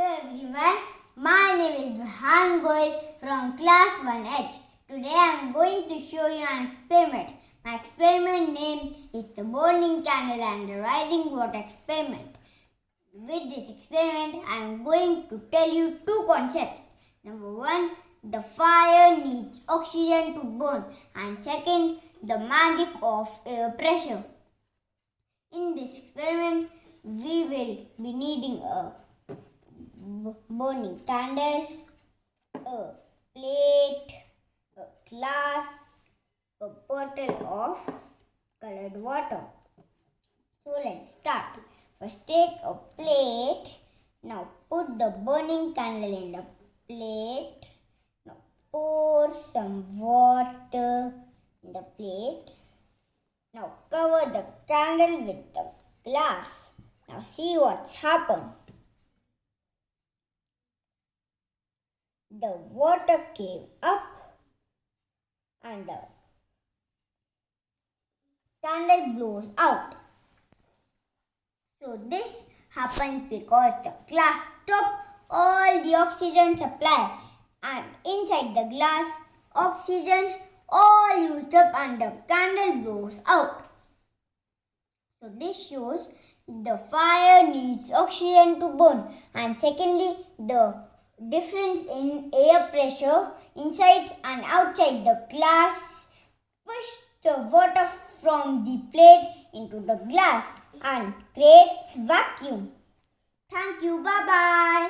Hello everyone, my name is Rehan Goel from class 1H. Today I am going to show you an experiment. My experiment name is the burning candle and the rising water experiment. With this experiment, I am going to tell you two concepts. Number one, the fire needs oxygen to burn, and second, the magic of air pressure. In this experiment, we will be needing a burning candle, a plate, a glass, a bottle of colored water. So let's start. First take a plate. Now put the burning candle in the plate. Now pour some water in the plate. Now cover the candle with the glass. Now see what's happened. The water came up and the candle blows out. So this happens because the glass stopped all the oxygen supply, and inside the glass oxygen all used up and the candle blows out. So this shows the fire needs oxygen to burn, and secondly, the difference in air pressure inside and outside the glass pushes the water from the plate into the glass and creates vacuum. Thank you. Bye-bye.